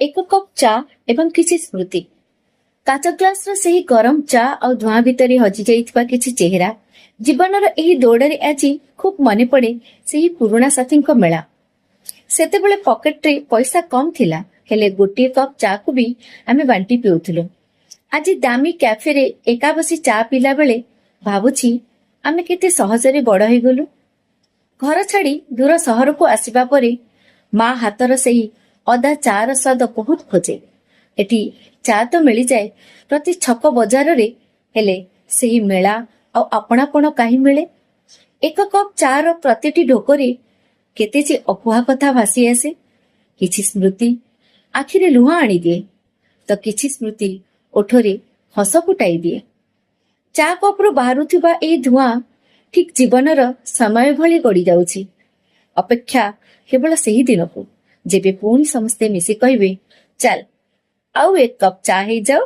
एक कप चा एवं किछि स्मृति। काच ग्लास रो सेही गरम चा और धुआं भितरे हजि जाइथिबा किछि चेहरा जीवनर एही दौड़े आज खूब मने पड़े सेही पुराणा साथी मेला। सेतेबेले पॉकेट रे पैसा कम थिला हेले गोटे कप चा को भी आमे बांटी पिउथुलु। आज दामी कैफे रे एका बसी चा पीला बेले भाबुछि आमे केते सहजरे बड़ होई गलु। घर छाड़ी दूर सहर को आसिबा परे माँ हातर सेही अदा चार स्वाद बहुत खोजे। एटी चा तो मिली जाए प्रति छक बजार रे हेले सेही मेला और अपनापण काहे मिले। एक कप चा रो प्रतिटी ढोकरे केते जे अकुहा कथा भासी आसे। किछि स्मृति आखिरे लुह आनी दिए तो किछि स्मृति ओठरे हस फुटाई दिए। चा कप रु बाहरुथिबा एई धुआं ठीक जीवनर समय भली गड़ी जाउछि। अपेक्षा केवल सेही दिन को जेबे पुणी समस्ते मिसी कहबे चल आउ एक कप चा हे जाओ।